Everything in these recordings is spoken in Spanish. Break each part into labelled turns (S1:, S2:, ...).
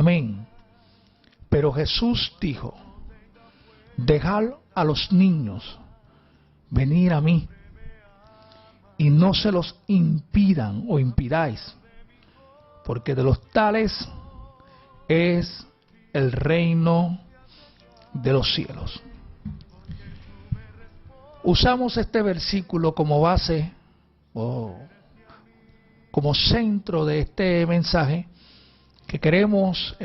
S1: Amén. Pero Jesús dijo: dejad a los niños venir a mí, y no se los impidan o impidáis, porque de los tales es el reino de los cielos. Usamos este versículo como base o como centro de este mensaje que queremos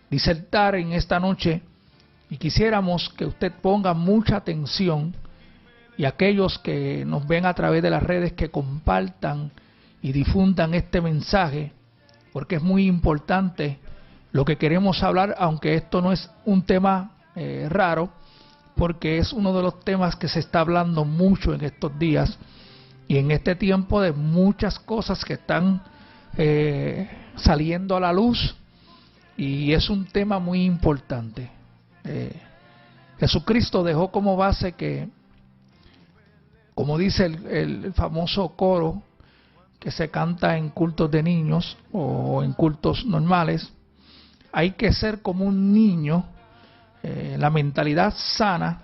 S1: disertar en esta noche, y quisiéramos que usted ponga mucha atención, y aquellos que nos ven a través de las redes que compartan y difundan este mensaje, porque es muy importante lo que queremos hablar, aunque esto no es un tema raro, porque es uno de los temas que se está hablando mucho en estos días y en este tiempo, de muchas cosas que están saliendo a la luz, y es un tema muy importante. Jesucristo dejó como base que, como dice el famoso coro que se canta en cultos de niños o en cultos normales, hay que ser como un niño, la mentalidad sana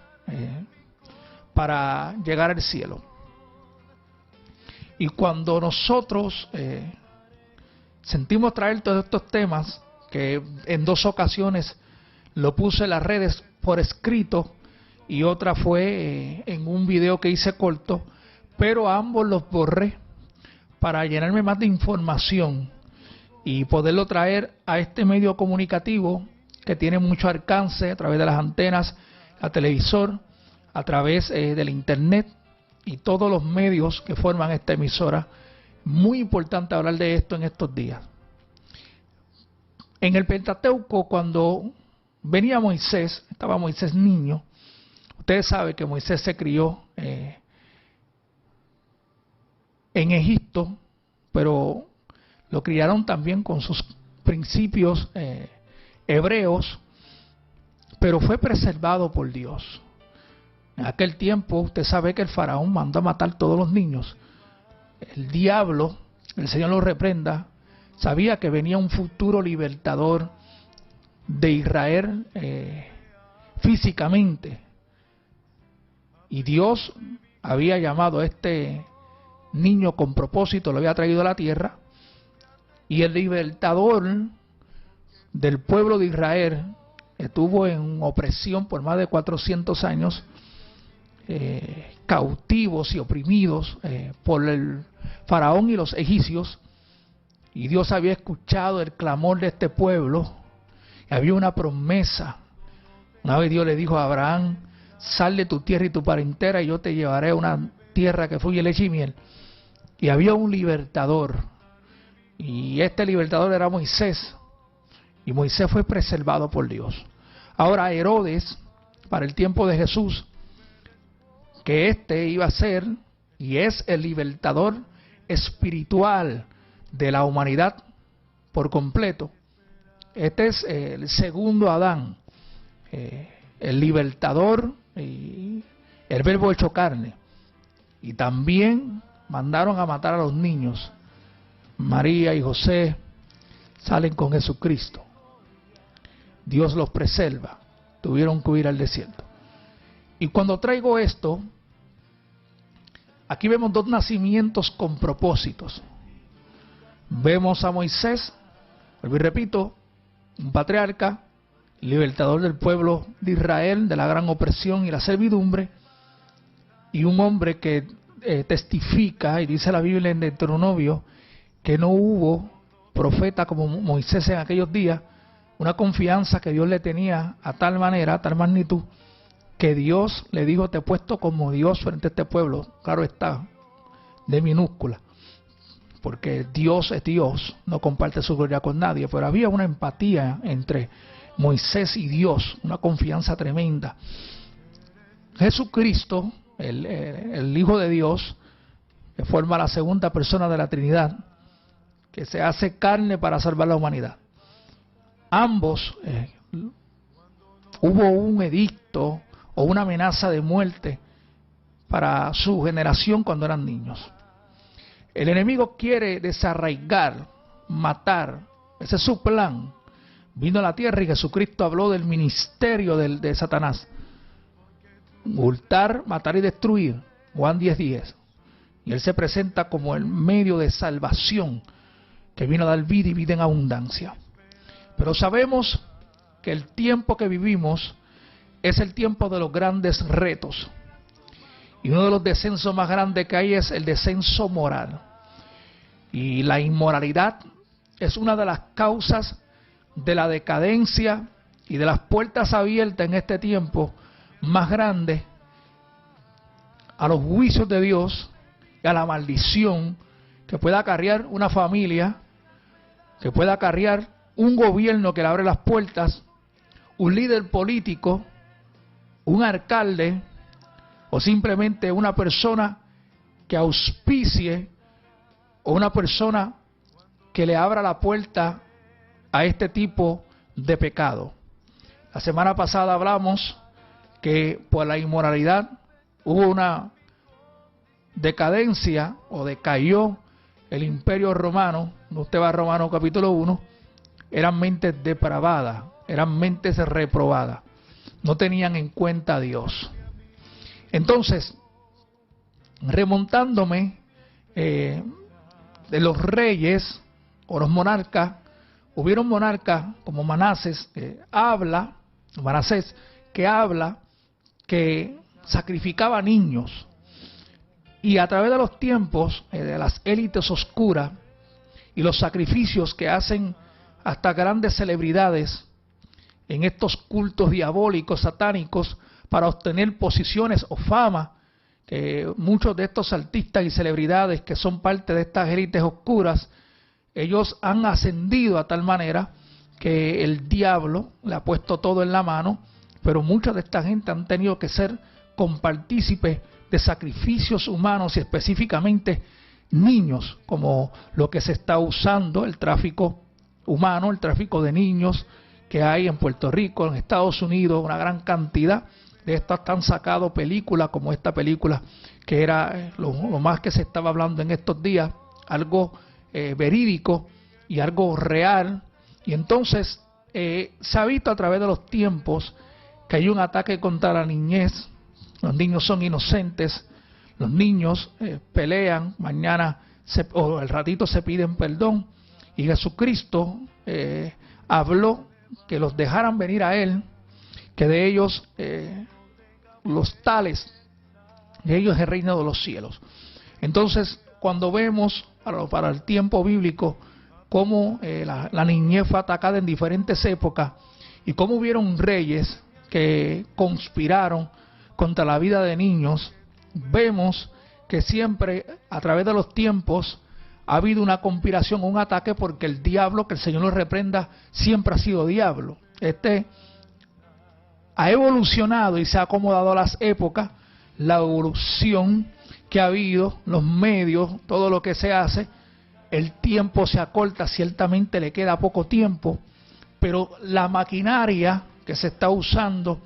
S1: para llegar al cielo. Y cuando nosotros sentimos traer todos estos temas, que en 2 ocasiones lo puse en las redes por escrito, y otra fue en un video que hice corto, pero ambos los borré para llenarme más de información y poderlo traer a este medio comunicativo que tiene mucho alcance a través de las antenas, a televisor, a través del internet y todos los medios que forman esta emisora. Muy importante hablar de esto en estos días. En el Pentateuco, cuando venía Moisés, estaba Moisés niño. Ustedes saben que Moisés se crió en Egipto, pero lo criaron también con sus principios hebreos, pero fue preservado por Dios. En aquel tiempo, usted sabe que el faraón mandó a matar todos los niños. El diablo, el Señor lo reprenda, sabía que venía un futuro libertador de Israel físicamente. Y Dios había llamado a este niño con propósito, lo había traído a la tierra, y el libertador del pueblo de Israel estuvo en opresión por más de 400 años, cautivos y oprimidos por el faraón y los egipcios, y Dios había escuchado el clamor de este pueblo, y había una promesa. Una vez Dios le dijo a Abraham: sal de tu tierra y tu parentela, y yo te llevaré a una tierra que fluye leche y miel. Y había un libertador, y este libertador era Moisés, y Moisés fue preservado por Dios. Ahora Herodes, para el tiempo de Jesús, que este iba a ser y es el libertador espiritual de la humanidad por completo. Este es el segundo Adán, el libertador y el verbo hecho carne. Y también mandaron a matar a los niños. María y José salen con Jesucristo. Dios los preserva. Tuvieron que huir al desierto. Y cuando traigo esto, aquí vemos 2 nacimientos con propósitos. Vemos a Moisés, vuelvo y repito, un patriarca, libertador del pueblo de Israel de la gran opresión y la servidumbre, y un hombre que testifica, y dice la Biblia en Deuteronomio, que no hubo profeta como Moisés en aquellos días. Una confianza que Dios le tenía a tal manera, a tal magnitud, que Dios le dijo: te he puesto como Dios frente a este pueblo. Claro está, de minúscula, porque Dios es Dios, no comparte su gloria con nadie, pero había una empatía entre Moisés y Dios, una confianza tremenda. Jesucristo, el Hijo de Dios, que forma la segunda persona de la Trinidad, que se hace carne para salvar la humanidad. Ambos, hubo un edicto o una amenaza de muerte para su generación cuando eran niños. El enemigo quiere desarraigar, matar Ese es su plan. Vino a la tierra y Jesucristo habló del ministerio de Satanás. Hurtar, matar y destruir. Juan 10:10. Y Él se presenta como el medio de salvación que vino a dar vida y vida en abundancia. Pero sabemos que el tiempo que vivimos es el tiempo de los grandes retos. Y uno de los descensos más grandes que hay es el descenso moral. Y la inmoralidad es una de las causas de la decadencia y de las puertas abiertas en este tiempo más grandes a los juicios de Dios y a la maldición que pueda acarrear una familia, que pueda acarrear un gobierno que le abre las puertas, un líder político, un alcalde o simplemente una persona que auspicie o una persona que le abra la puerta a este tipo de pecado. La semana pasada hablamos que por la inmoralidad hubo una decadencia o decayó el imperio romano. Usted va a Romanos capítulo 1, eran mentes depravadas, eran mentes reprobadas, no tenían en cuenta a Dios. Entonces, remontándome de los reyes o los monarcas, hubieron monarcas como Manasés, que sacrificaba niños. Y a través de los tiempos, de las élites oscuras y los sacrificios que hacen hasta grandes celebridades en estos cultos diabólicos, satánicos, para obtener posiciones o fama, que muchos de estos artistas y celebridades que son parte de estas élites oscuras, ellos han ascendido a tal manera que el diablo le ha puesto todo en la mano, pero mucha de esta gente han tenido que ser compartícipes de sacrificios humanos y específicamente niños, como lo que se está usando, el tráfico humano, el tráfico de niños que hay en Puerto Rico, en Estados Unidos, una gran cantidad de estas. Han sacado películas como esta película que era lo más que se estaba hablando en estos días, algo verídico y algo real. Y entonces se ha visto a través de los tiempos que hay un ataque contra la niñez. Los niños son inocentes, los niños pelean, mañana o al ratito se piden perdón, y Jesucristo habló que los dejaran venir a Él, que de ellos, los tales, de ellos es el reino de los cielos. Entonces, cuando vemos para el tiempo bíblico cómo la niñez fue atacada en diferentes épocas y cómo hubieron reyes que conspiraron contra la vida de niños, vemos que siempre a través de los tiempos ha habido una conspiración, un ataque, porque el diablo, que el Señor lo reprenda, siempre ha sido diablo. Ha evolucionado y se ha acomodado a las épocas, la evolución que ha habido, los medios, todo lo que se hace, el tiempo se acorta, ciertamente le queda poco tiempo, pero la maquinaria que se está usando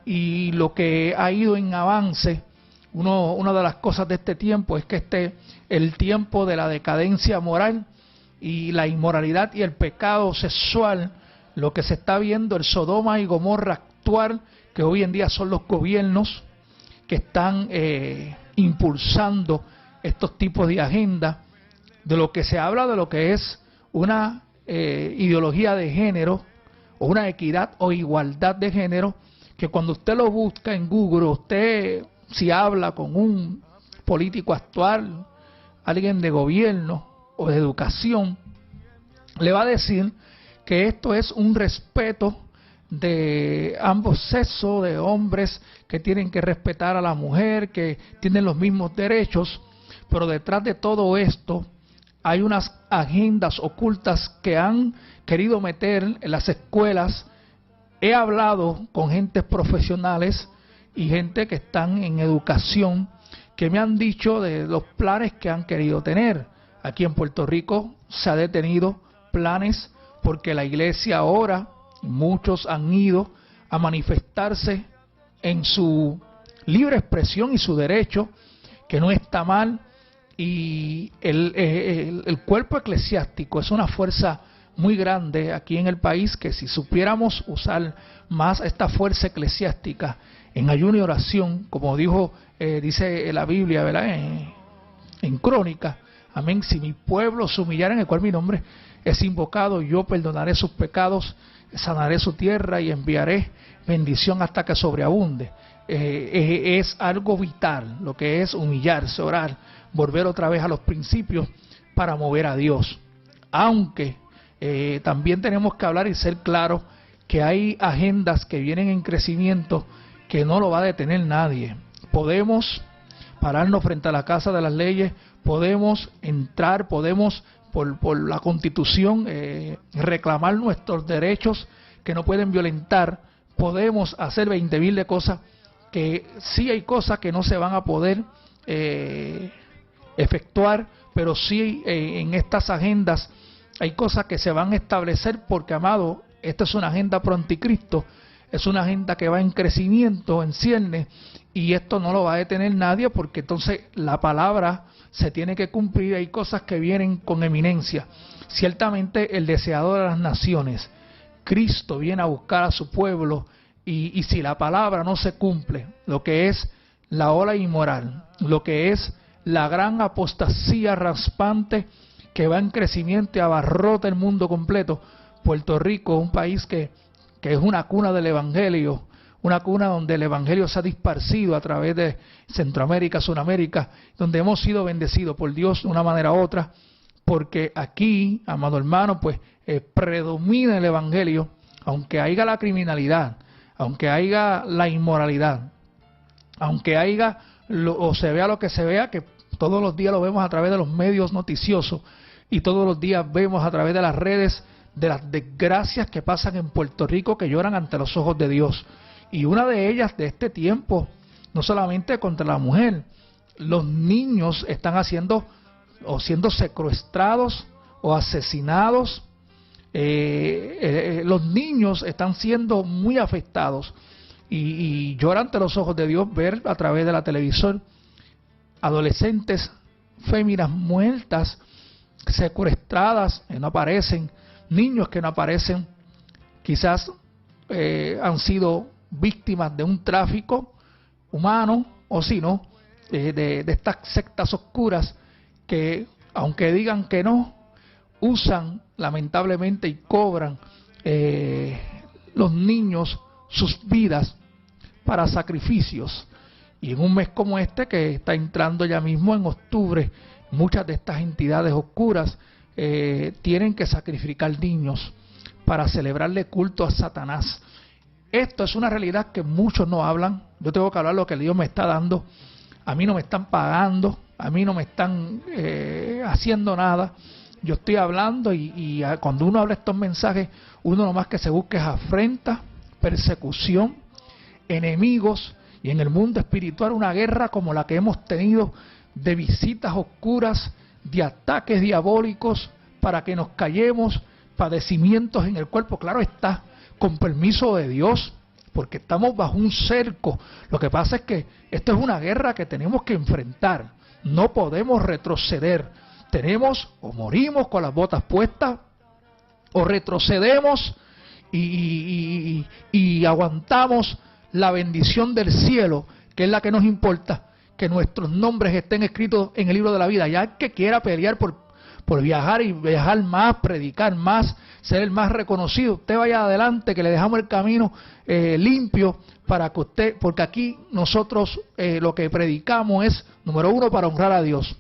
S1: y lo que ha ido en avance, una de las cosas de este tiempo es que el tiempo de la decadencia moral y la inmoralidad y el pecado sexual, lo que se está viendo, el Sodoma y Gomorra actual, que hoy en día son los gobiernos que están impulsando estos tipos de agendas, de lo que se habla de lo que es una ideología de género, o una equidad o igualdad de género, que cuando usted lo busca en Google, usted si habla con un político actual, alguien de gobierno o de educación, le va a decir que esto es un respeto de ambos sexos, de hombres que tienen que respetar a la mujer, que tienen los mismos derechos, pero detrás de todo esto hay unas agendas ocultas que han querido meter en las escuelas. He hablado con gentes profesionales y gente que están en educación que me han dicho de los planes que han querido tener. Aquí en Puerto Rico se ha detenido planes porque la iglesia ahora, muchos han ido a manifestarse en su libre expresión y su derecho, que no está mal, y el cuerpo eclesiástico es una fuerza muy grande aquí en el país, que si supiéramos usar más esta fuerza eclesiástica en ayuno y oración, como dice la Biblia, ¿verdad? En Crónica, amén, si mi pueblo se humillara en el cual mi nombre es invocado, yo perdonaré sus pecados, sanaré su tierra y enviaré bendición hasta que sobreabunde. Es algo vital lo que es humillarse, orar, volver otra vez a los principios para mover a Dios. Aunque también tenemos que hablar y ser claros que hay agendas que vienen en crecimiento que no lo va a detener nadie. Podemos pararnos frente a la Casa de las Leyes, podemos entrar, podemos por la Constitución reclamar nuestros derechos que no pueden violentar, podemos hacer 20.000 de cosas, que sí hay cosas que no se van a poder efectuar, pero sí en estas agendas hay cosas que se van a establecer, porque, amado, esta es una agenda pro anticristo, es una agenda que va en crecimiento, en ciernes, y esto no lo va a detener nadie, porque entonces la palabra se tiene que cumplir. Hay cosas que vienen con eminencia. Ciertamente el deseador de las naciones, Cristo, viene a buscar a su pueblo, y si la palabra no se cumple, lo que es la ola inmoral, lo que es la gran apostasía raspante que va en crecimiento y abarrota el mundo completo. Puerto Rico, un país que es una cuna del Evangelio, una cuna donde el Evangelio se ha disparcido a través de Centroamérica, Sudamérica, donde hemos sido bendecidos por Dios de una manera u otra, porque aquí, amado hermano, pues predomina el Evangelio, aunque haya la criminalidad, aunque haya la inmoralidad, aunque haya o se vea lo que se vea, que todos los días lo vemos a través de los medios noticiosos, y todos los días vemos a través de las redes de las desgracias que pasan en Puerto Rico, que lloran ante los ojos de Dios. Y una de ellas de este tiempo, no solamente contra la mujer, los niños están siendo secuestrados o asesinados. Los niños están siendo muy afectados, y llora ante los ojos de Dios ver a través de la televisor adolescentes, féminas muertas, secuestradas, que no aparecen, niños que no aparecen, quizás han sido víctimas de un tráfico humano, o si no, de estas sectas oscuras que, aunque digan que no, usan lamentablemente y cobran los niños sus vidas para sacrificios. Y en un mes como este, que está entrando ya mismo en octubre, muchas de estas entidades oscuras tienen que sacrificar niños para celebrarle culto a Satanás. Esto es una realidad que muchos no hablan. Yo tengo que hablar lo que Dios me está dando. A mí no me están pagando, a mí no me están haciendo nada. Yo estoy hablando, y cuando uno habla estos mensajes, uno lo más que se busca es afrenta, persecución, enemigos, y en el mundo espiritual una guerra como la que hemos tenido, de visitas oscuras, de ataques diabólicos para que nos callemos, padecimientos en el cuerpo, claro está, con permiso de Dios, porque estamos bajo un cerco. Lo que pasa es que esto es una guerra que tenemos que enfrentar, no podemos retroceder. Tenemos, o morimos con las botas puestas, o retrocedemos y aguantamos la bendición del cielo, que es la que nos importa, que nuestros nombres estén escritos en el libro de la vida. Ya el que quiera pelear por viajar y viajar más, predicar más, ser el más reconocido, usted vaya adelante, que le dejamos el camino limpio para que usted, porque aquí nosotros lo que predicamos es, número 1, para honrar a Dios,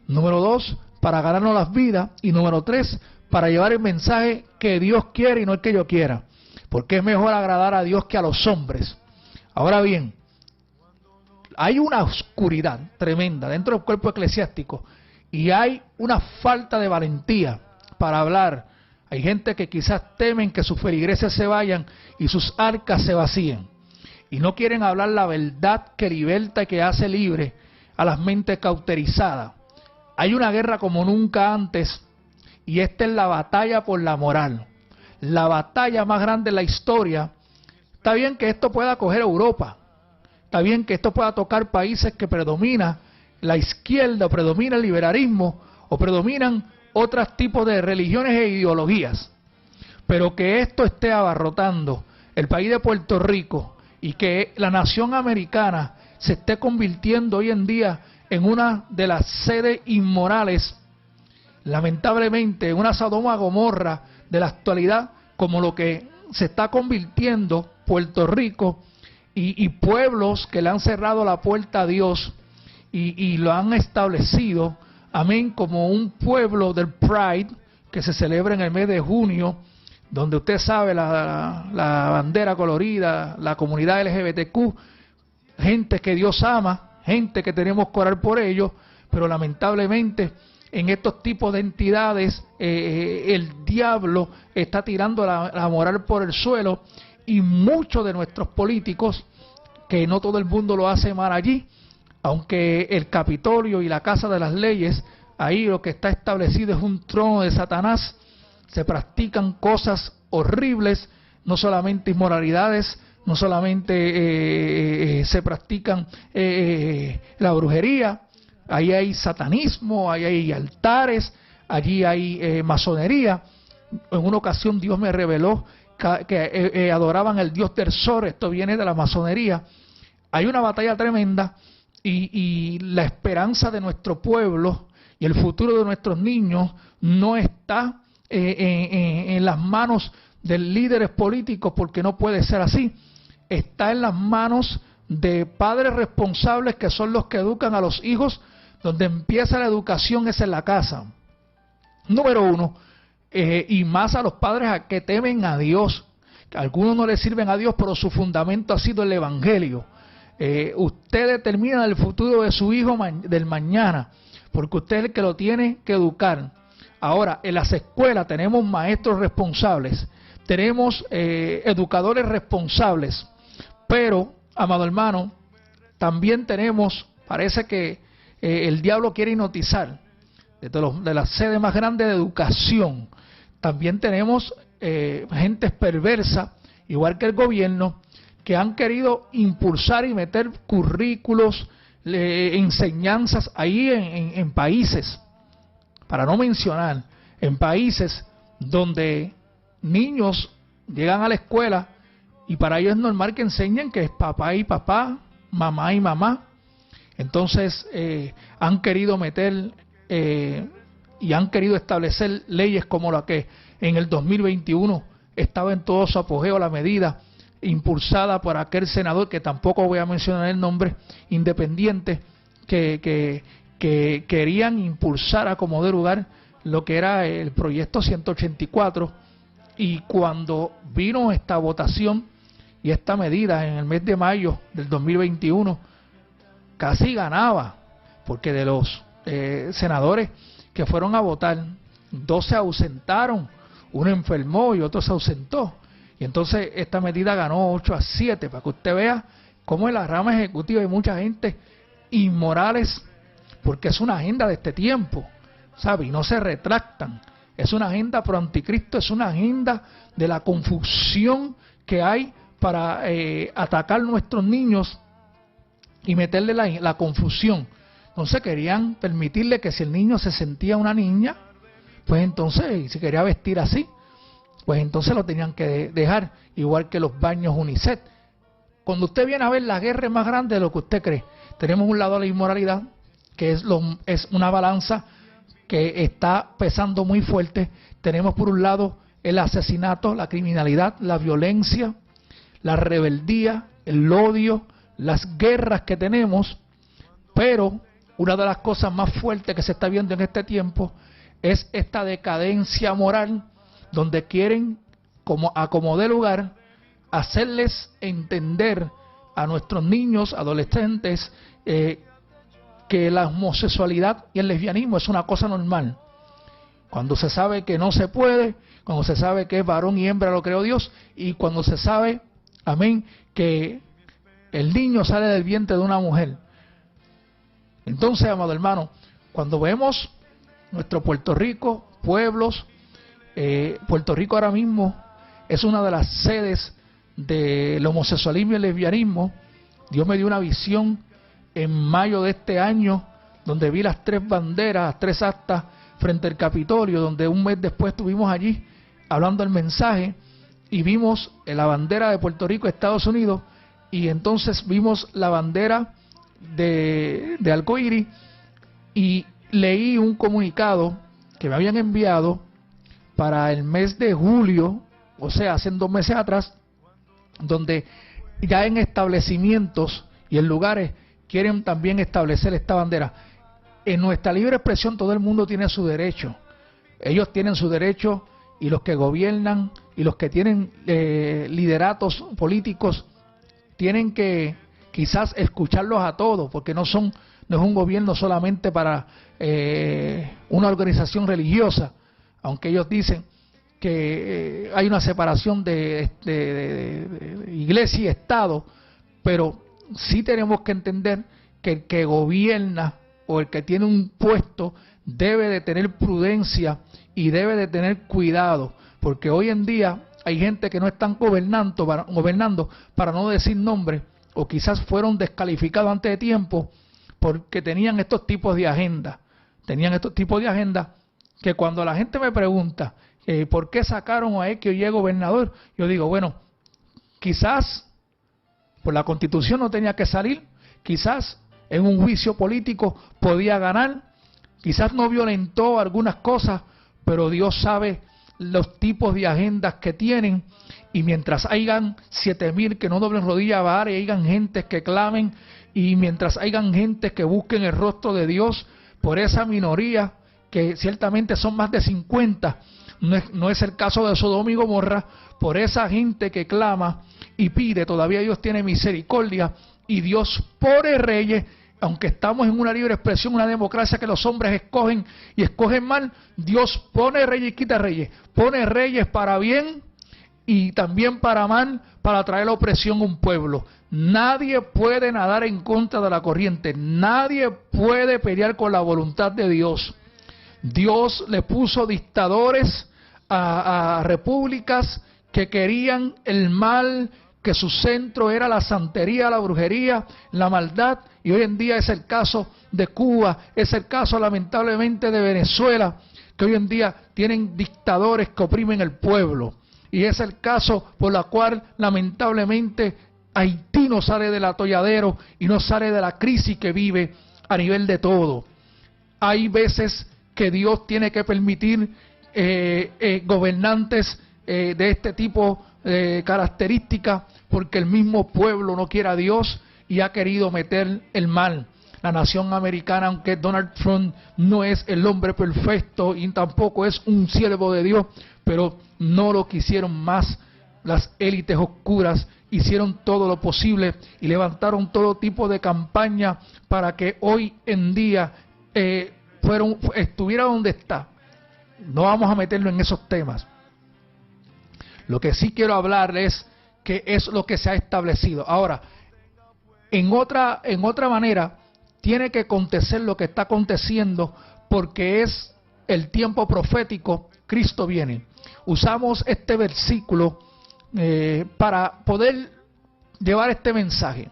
S1: número 2, para ganarnos las vidas, y número 3, para llevar el mensaje que Dios quiere y no el que yo quiera, porque es mejor agradar a Dios que a los hombres. Ahora bien, hay una oscuridad tremenda dentro del cuerpo eclesiástico, y hay una falta de valentía para hablar. Hay gente que quizás temen que sus feligreses se vayan y sus arcas se vacíen, y no quieren hablar la verdad que liberta y que hace libre a las mentes cauterizadas. Hay una guerra como nunca antes, y esta es la batalla por la moral, la batalla más grande en la historia. Está bien que esto pueda coger Europa, está bien que esto pueda tocar países que predomina la izquierda, o predomina el liberalismo, o predominan otros tipos de religiones e ideologías. pero que esto esté abarrotando el país de Puerto Rico y que la nación americana se esté convirtiendo hoy en día en una de las sedes inmorales, lamentablemente en una Sodoma Gomorra de la actualidad, como lo que se está convirtiendo Puerto Rico y pueblos que le han cerrado la puerta a Dios y lo han establecido, amén, como un pueblo del Pride que se celebra en el mes de junio, donde usted sabe la bandera colorida, la comunidad LGBTQ, gente que Dios ama, gente que tenemos que orar por ellos, pero lamentablemente en estos tipos de entidades el diablo está tirando la moral por el suelo, y muchos de nuestros políticos, que no todo el mundo lo hace mal allí, aunque el Capitolio y la Casa de las Leyes, ahí lo que está establecido es un trono de Satanás, se practican cosas horribles, no solamente inmoralidades, no solamente se practican la brujería, ahí hay satanismo, ahí hay altares, allí hay masonería. En una ocasión Dios me reveló que adoraban al dios del sol, esto viene de la masonería. Hay una batalla tremenda y la esperanza de nuestro pueblo y el futuro de nuestros niños no está en las manos de líderes políticos, porque no puede ser así. Está en las manos de padres responsables, que son los que educan a los hijos. Donde empieza la educación es en la casa, número uno, y más a los padres a que temen a Dios. Algunos no le sirven a Dios, pero su fundamento ha sido el Evangelio. Usted determina el futuro de su hijo del mañana, porque usted es el que lo tiene que educar. Ahora, en las escuelas tenemos maestros responsables, tenemos educadores responsables, pero, amado hermano, también tenemos, parece que el diablo quiere hipnotizar, de las sedes más grandes de educación. También tenemos gentes perversas, igual que el gobierno, que han querido impulsar y meter currículos, enseñanzas ahí en países, para no mencionar, en países donde niños llegan a la escuela y para ellos es normal que enseñen que es papá y papá, mamá y mamá. Entonces han querido meter y han querido establecer leyes como la que en el 2021 estaba en todo su apogeo, la medida impulsada por aquel senador, que tampoco voy a mencionar el nombre, independiente, que querían impulsar a como de lugar lo que era el proyecto 184, y cuando vino esta votación y esta medida en el mes de mayo del 2021, casi ganaba, porque de los senadores que fueron a votar, 2 se ausentaron, uno enfermó y otro se ausentó, y entonces esta medida ganó 8-7, para que usted vea cómo en la rama ejecutiva hay mucha gente inmorales, porque es una agenda de este tiempo, ¿sabe? Y no se retractan. Es una agenda pro anticristo, es una agenda de la confusión que hay para atacar a nuestros niños y meterle la confusión. Entonces querían permitirle que si el niño se sentía una niña, pues entonces, si quería vestir así, pues entonces lo tenían que dejar, igual que los baños UNICEF. Cuando usted viene a ver, la guerra es más grande de lo que usted cree. Tenemos un lado de la inmoralidad, que es una balanza que está pesando muy fuerte. Tenemos por un lado el asesinato, la criminalidad, la violencia, la rebeldía, el odio, las guerras que tenemos, pero una de las cosas más fuertes que se está viendo en este tiempo es esta decadencia moral, donde quieren, como de lugar, hacerles entender a nuestros niños, adolescentes, que la homosexualidad y el lesbianismo es una cosa normal. Cuando se sabe que no se puede, cuando se sabe que es varón y hembra lo creó Dios, y cuando se sabe, amén, que el niño sale del vientre de una mujer. Entonces, amado hermano, cuando vemos nuestro Puerto Rico, pueblos, Puerto Rico ahora mismo es una de las sedes del homosexualismo y el lesbianismo. Dios me dio una visión en mayo de este año, donde vi las 3 banderas, las 3 actas frente al Capitolio, donde un mes después estuvimos allí hablando el mensaje y vimos la bandera de Puerto Rico, Estados Unidos, y entonces vimos la bandera de arcoíris, y leí un comunicado que me habían enviado para el mes de julio, o sea, hace 2 meses atrás, donde ya en establecimientos y en lugares quieren también establecer esta bandera. En nuestra libre expresión todo el mundo tiene su derecho. Ellos tienen su derecho, y los que gobiernan y los que tienen lideratos políticos tienen que quizás escucharlos a todos, porque no es un gobierno solamente para una organización religiosa, aunque ellos dicen que hay una separación de iglesia y Estado, pero sí tenemos que entender que el que gobierna o el que tiene un puesto debe de tener prudencia y debe de tener cuidado, porque hoy en día hay gente que no están gobernando para no decir nombres, o quizás fueron descalificados antes de tiempo porque tenían estos tipos de agenda. Que cuando la gente me pregunta ¿por qué sacaron a X o Y gobernador? Yo digo, bueno, quizás por la Constitución no tenía que salir, quizás en un juicio político podía ganar, quizás no violentó algunas cosas, pero Dios sabe los tipos de agendas que tienen, y mientras hayan 7,000 que no doblen rodillas a Baal, y hayan gentes que clamen, y mientras hayan gentes que busquen el rostro de Dios por esa minoría, que ciertamente son más de 50, no es el caso de Sodoma y Gomorra, por esa gente que clama y pide, todavía Dios tiene misericordia, y Dios pone reyes. Aunque estamos en una libre expresión, una democracia que los hombres escogen y escogen mal, Dios pone reyes y quita reyes. Pone reyes para bien y también para mal, para traer la opresión a un pueblo. Nadie puede nadar en contra de la corriente. Nadie puede pelear con la voluntad de Dios. Dios le puso dictadores a repúblicas que querían el mal, que su centro era la santería, la brujería, la maldad, y hoy en día es el caso de Cuba, es el caso lamentablemente de Venezuela, que hoy en día tienen dictadores que oprimen el pueblo, y es el caso por la cual lamentablemente Haití no sale del atolladero y no sale de la crisis que vive a nivel de todo. Hay veces que Dios tiene que permitir gobernantes de este tipo de características, porque el mismo pueblo no quiere a Dios y ha querido meter el mal. La nación americana, aunque Donald Trump no es el hombre perfecto y tampoco es un siervo de Dios, pero no lo quisieron más. Las élites oscuras hicieron todo lo posible y levantaron todo tipo de campaña para que hoy en día estuviera donde está. No vamos a meterlo en esos temas. Lo que sí quiero hablar es que es lo que se ha establecido. Ahora, en otra manera, tiene que acontecer lo que está aconteciendo, porque es el tiempo profético. Cristo viene. Usamos este versículo para poder llevar este mensaje.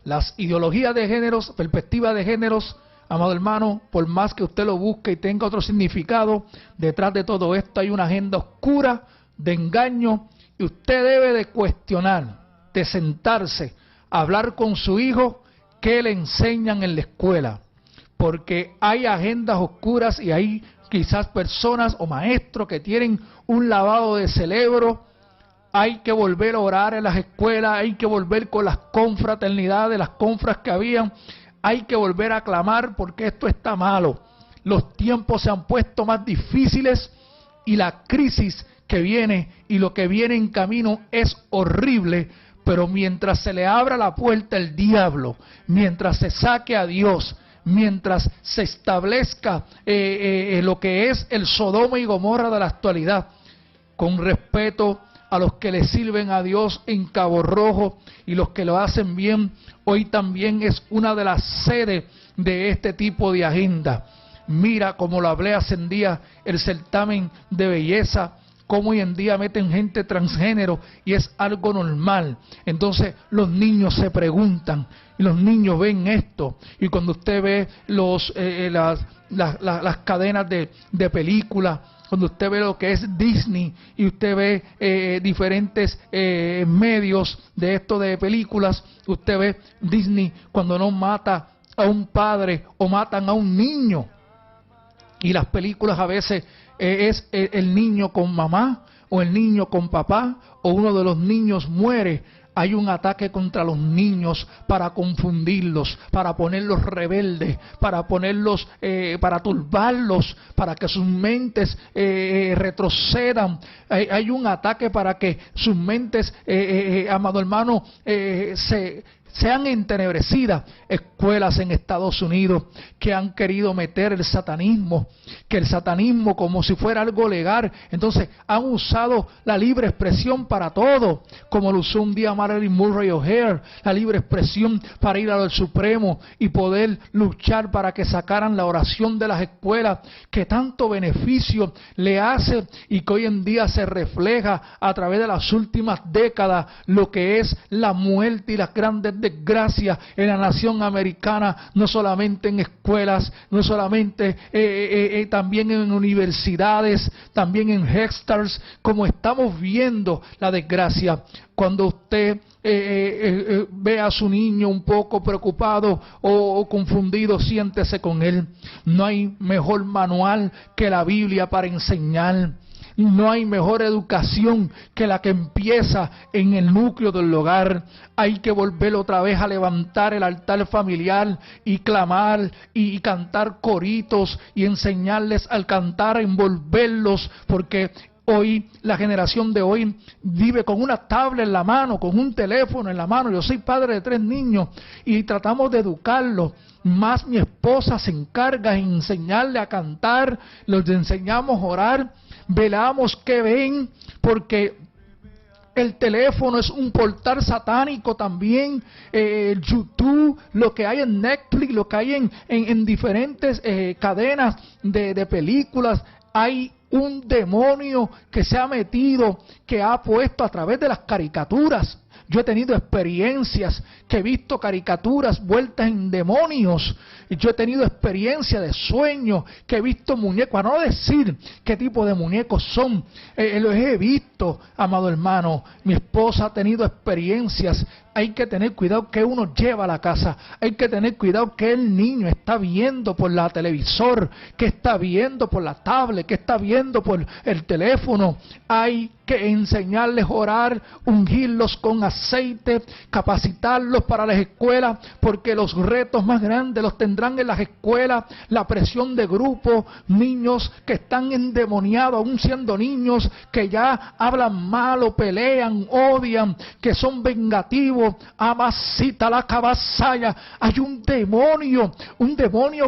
S1: Las ideologías de géneros, perspectivas de géneros, amado hermano, por más que usted lo busque y tenga otro significado, detrás de todo esto hay una agenda oscura de engaño, y usted debe de cuestionar, de sentarse, hablar con su hijo, qué le enseñan en la escuela, porque hay agendas oscuras y hay quizás personas o maestros que tienen un lavado de cerebro. Hay que volver a orar en las escuelas, hay que volver con las confraternidades, las confras que habían, hay que volver a clamar porque esto está malo. Los tiempos se han puesto más difíciles y la crisis que viene y lo que viene en camino es horrible, pero mientras se le abra la puerta al diablo, mientras se saque a Dios, mientras se establezca lo que es el Sodoma y Gomorra de la actualidad, con respeto a los que le sirven a Dios en Cabo Rojo y los que lo hacen bien, hoy también es una de las sedes de este tipo de agenda. Mira, como lo hablé hace un día, el certamen de belleza, cómo hoy en día meten gente transgénero y es algo normal. Entonces los niños se preguntan y los niños ven esto, y cuando usted ve las cadenas de películas, cuando usted ve lo que es Disney y usted ve diferentes medios de esto de películas, usted ve Disney cuando no mata a un padre o matan a un niño, y las películas a veces es el niño con mamá o el niño con papá, o uno de los niños muere. Hay un ataque contra los niños para confundirlos, para ponerlos rebeldes, para ponerlos, para turbarlos, para que sus mentes retrocedan. Hay un ataque para que sus mentes, amado hermano, sean entenebrecidas. Escuelas en Estados Unidos que han querido meter el satanismo, que el satanismo como si fuera algo legal. Entonces han usado la libre expresión para todo, como lo usó un día Marilyn Murray O'Hair, la libre expresión para ir al Supremo y poder luchar para que sacaran la oración de las escuelas, que tanto beneficio le hace y que hoy en día se refleja a través de las últimas décadas, lo que es la muerte y las grandes desgracias en la nación americana, no solamente en escuelas, no solamente también en universidades, también en Headstart, como estamos viendo la desgracia. Cuando usted ve a su niño un poco preocupado o confundido, siéntese con él. No hay mejor manual que la Biblia para enseñar. No hay mejor educación que la que empieza en el núcleo del hogar. Hay que volver otra vez a levantar el altar familiar y clamar y cantar coritos y enseñarles al cantar, a envolverlos, porque hoy, la generación de hoy vive con una tablet en la mano, con un teléfono en la mano. Yo soy padre de 3 niños y tratamos de educarlos. Más mi esposa se encarga en enseñarle a cantar, les enseñamos a orar, velamos que ven, porque el teléfono es un portal satánico también. YouTube, lo que hay en Netflix, lo que hay en diferentes cadenas de películas, hay un demonio que se ha metido, que ha puesto a través de las caricaturas. Yo he tenido experiencias que he visto caricaturas vueltas en demonios. Yo he tenido experiencia de sueños que he visto muñecos, a no decir qué tipo de muñecos son. Los he visto, amado hermano. Mi esposa ha tenido experiencias. Hay que tener cuidado que uno lleva a la casa. Hay que tener cuidado que el niño está viendo por la televisor, que está viendo por la tablet, que está viendo por el teléfono. Hay que enseñarles a orar, ungirlos con aceite, capacitarlos para las escuelas, porque los retos más grandes los tendrán en las escuelas. La presión de grupo, niños que están endemoniados, aún siendo niños, que ya hablan mal o pelean, odian, que son vengativos. Amasita la cabazaya. Hay un demonio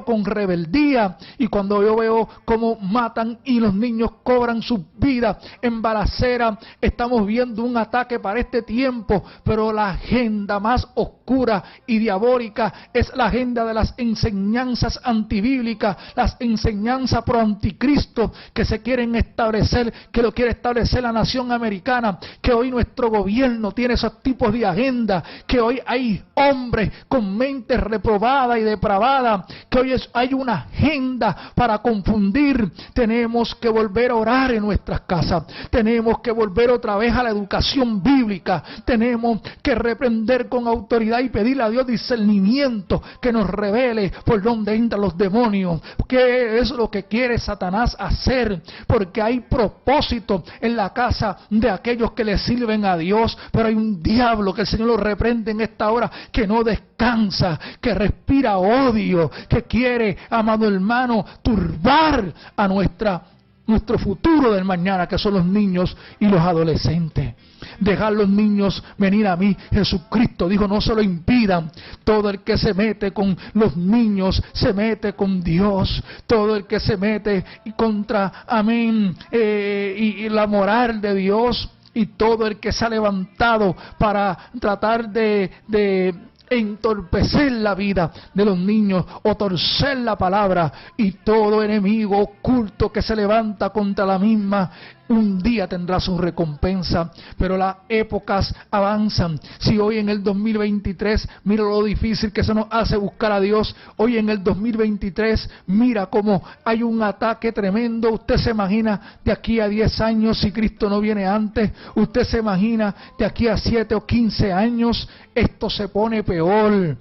S1: con rebeldía. Y cuando yo veo cómo matan y los niños cobran sus vidas en balacera, estamos viendo un ataque para este tiempo. Pero la agenda más oscura y diabólica es la agenda de las enseñanzas antibíblicas, las enseñanzas pro anticristo que se quieren establecer, que lo quiere establecer la nación americana, que hoy nuestro gobierno tiene esos tipos de agenda, que hoy hay hombres con mentes reprobadas y depravadas, que hoy hay una agenda para confundir. Tenemos que volver a orar en nuestras casas, tenemos que volver otra vez a la educación bíblica, tenemos que reprender con autoridad y pedirle a Dios discernimiento, que nos revele por dónde entran los demonios, qué es lo que quiere Satanás hacer, porque hay propósito en la casa de aquellos que le sirven a Dios, pero hay un diablo que el Señor lo reprende en esta hora, que no descansa, que respira odio, que quiere, amado hermano, turbar a nuestro futuro del mañana, que son los niños y los adolescentes. Dejar los niños venir a mí. Jesucristo dijo: no se lo impidan. Todo el que se mete con los niños se mete con Dios. Todo el que se mete contra, amén, y la moral de Dios, y todo el que se ha levantado para tratar de entorpecer la vida de los niños o torcer la palabra, y todo enemigo oculto que se levanta contra la misma, un día tendrá su recompensa, pero las épocas avanzan. Si hoy en el 2023, mira lo difícil que se nos hace buscar a Dios, hoy en el 2023, mira cómo hay un ataque tremendo. Usted se imagina de aquí a 10 años si Cristo no viene antes, usted se imagina de aquí a 7 o 15 años, esto se pone peor.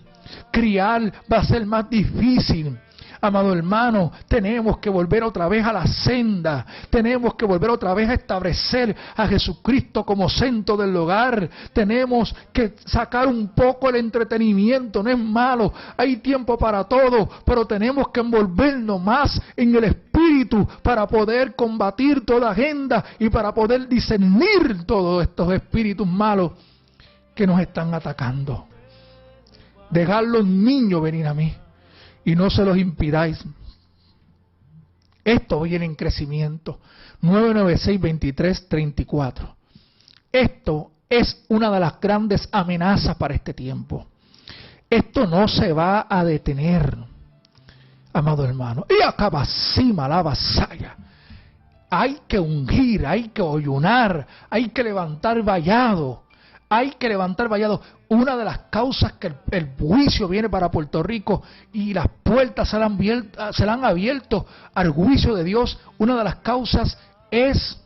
S1: Criar va a ser más difícil. Amado hermano, tenemos que volver otra vez a la senda, tenemos que volver otra vez a establecer a Jesucristo como centro del hogar, tenemos que sacar un poco el entretenimiento, no es malo, hay tiempo para todo, pero tenemos que envolvernos más en el Espíritu para poder combatir toda agenda y para poder discernir todos estos espíritus malos que nos están atacando. Dejar los niños venir a mí y no se los impidáis. Esto viene en crecimiento. 996-2334. Esto es una de las grandes amenazas para este tiempo. Esto no se va a detener, amado hermano. Y acaba cima la vasalla. Hay que ungir, hay que ayunar, hay que levantar vallado. Hay que levantar vallado. Una de las causas que el juicio viene para Puerto Rico y las puertas se le han abierto al juicio de Dios, una de las causas es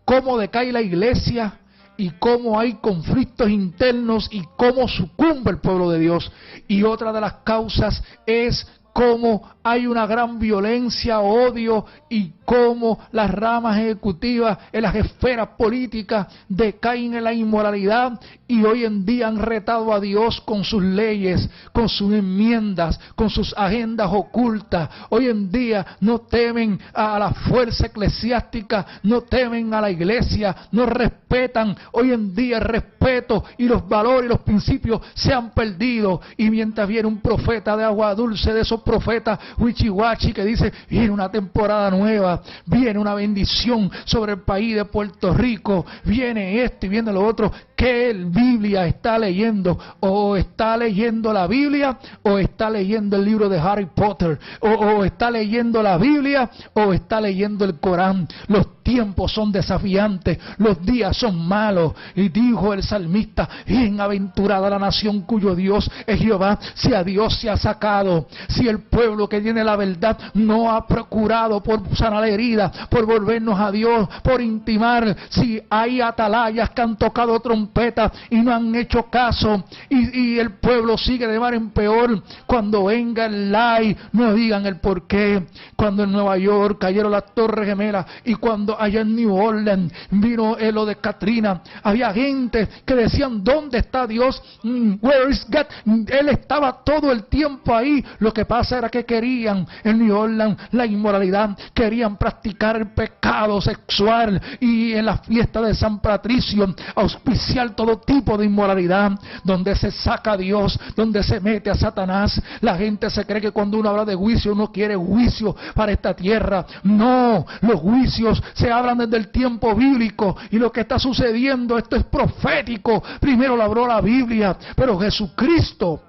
S1: cómo decae la iglesia y cómo hay conflictos internos y cómo sucumbe el pueblo de Dios. Y otra de las causas es cómo hay una gran violencia, odio y cómo las ramas ejecutivas en las esferas políticas decaen en la inmoralidad y hoy en día han retado a Dios con sus leyes, con sus enmiendas, con sus agendas ocultas. Hoy en día no temen a la fuerza eclesiástica, no temen a la iglesia, no respetan. Hoy en día el respeto y los valores y los principios se han perdido, y mientras viene un profeta de agua dulce, de esos profetas huichihuachi que dice, viene una temporada nueva, viene una bendición sobre el país de Puerto Rico, viene esto y viene lo otro. ¿Qué Biblia está leyendo? ¿O está leyendo la Biblia o está leyendo el libro de Harry Potter? ¿O está leyendo la Biblia o está leyendo el Corán? Los tiempos son desafiantes, los días son malos, y dijo el salmista, bienaventurada la nación cuyo Dios es Jehová. Si a Dios se ha sacado, si el pueblo que tiene la verdad no ha procurado por sanar la herida, por volvernos a Dios, por intimar, si hay atalayas que han tocado trompeta y no han hecho caso, y el pueblo sigue de mal en peor, cuando venga el live no digan el por qué. Cuando en Nueva York cayeron las Torres Gemelas y cuando allá en New Orleans vino lo de Katrina, había gente que decían, ¿dónde está Dios? Where is God? Él estaba todo el tiempo ahí. Lo que pasa era que querían en New Orleans la inmoralidad, querían practicar el pecado sexual, y en la fiesta de San Patricio auspiciar todo tipo de inmoralidad, donde se saca a Dios, donde se mete a Satanás. La gente se cree que cuando uno habla de juicio, uno quiere juicio para esta tierra. No, los juicios se hablan desde el tiempo bíblico, y lo que está sucediendo, esto es profético. Primero lo habló la Biblia, pero Jesucristo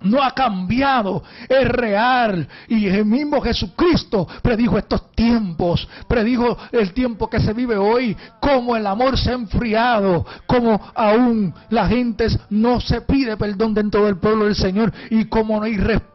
S1: no ha cambiado, es real, y el mismo Jesucristo predijo estos tiempos, predijo el tiempo que se vive hoy, cómo el amor se ha enfriado, cómo aún la gente no se pide perdón dentro del pueblo del Señor, y cómo no hay respeto.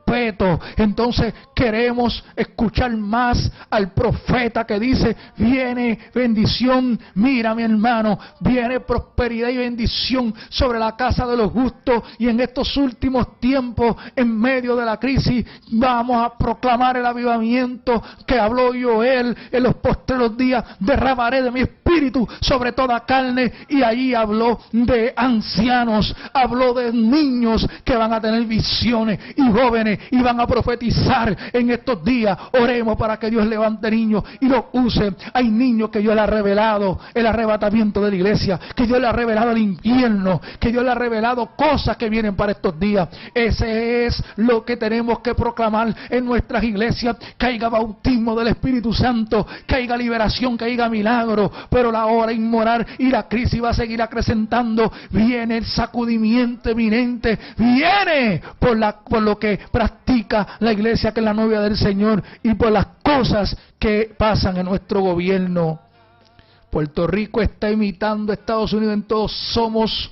S1: Entonces queremos escuchar más al profeta que dice, viene bendición, mira mi hermano, viene prosperidad y bendición sobre la casa de los justos, y en estos últimos tiempos, en medio de la crisis, vamos a proclamar el avivamiento que habló Joel en los postreros días, derramaré de mi espíritu sobre toda carne, y allí habló de ancianos, habló de niños que van a tener visiones, y jóvenes, y van a profetizar en estos días. Oremos para que Dios levante niños y los use. Hay niños que Dios le ha revelado el arrebatamiento de la iglesia, que Dios le ha revelado el infierno, que Dios le ha revelado cosas que vienen para estos días. Ese es lo que tenemos que proclamar en nuestras iglesias, que haya bautismo del Espíritu Santo, que haya liberación, que haya milagro, pero la hora inmoral y la crisis va a seguir acrecentando. Viene el sacudimiento eminente, viene por lo que practica la iglesia, que es la novia del Señor, y por las cosas que pasan en nuestro gobierno. Puerto Rico está imitando a Estados Unidos en todo. Somos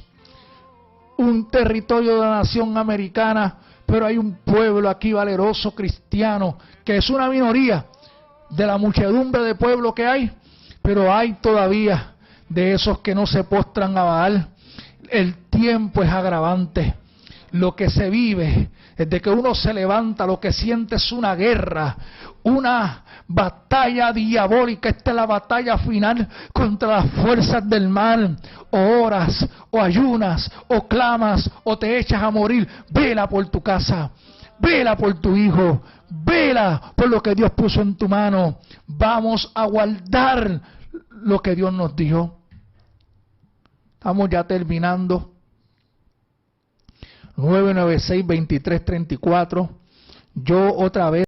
S1: un territorio de la nación americana, pero hay un pueblo aquí valeroso cristiano, que es una minoría de la muchedumbre de pueblo que hay, pero hay todavía de esos que no se postran a Baal. El tiempo es agravante. Lo que se vive, desde que uno se levanta, lo que siente es una guerra, una batalla diabólica. Esta es la batalla final contra las fuerzas del mal. O oras, o ayunas, o clamas, o te echas a morir. Vela por tu casa, vela por tu hijo, vela por lo que Dios puso en tu mano. Vamos a guardar lo que Dios nos dio. Estamos ya terminando. 996-2334. Yo otra vez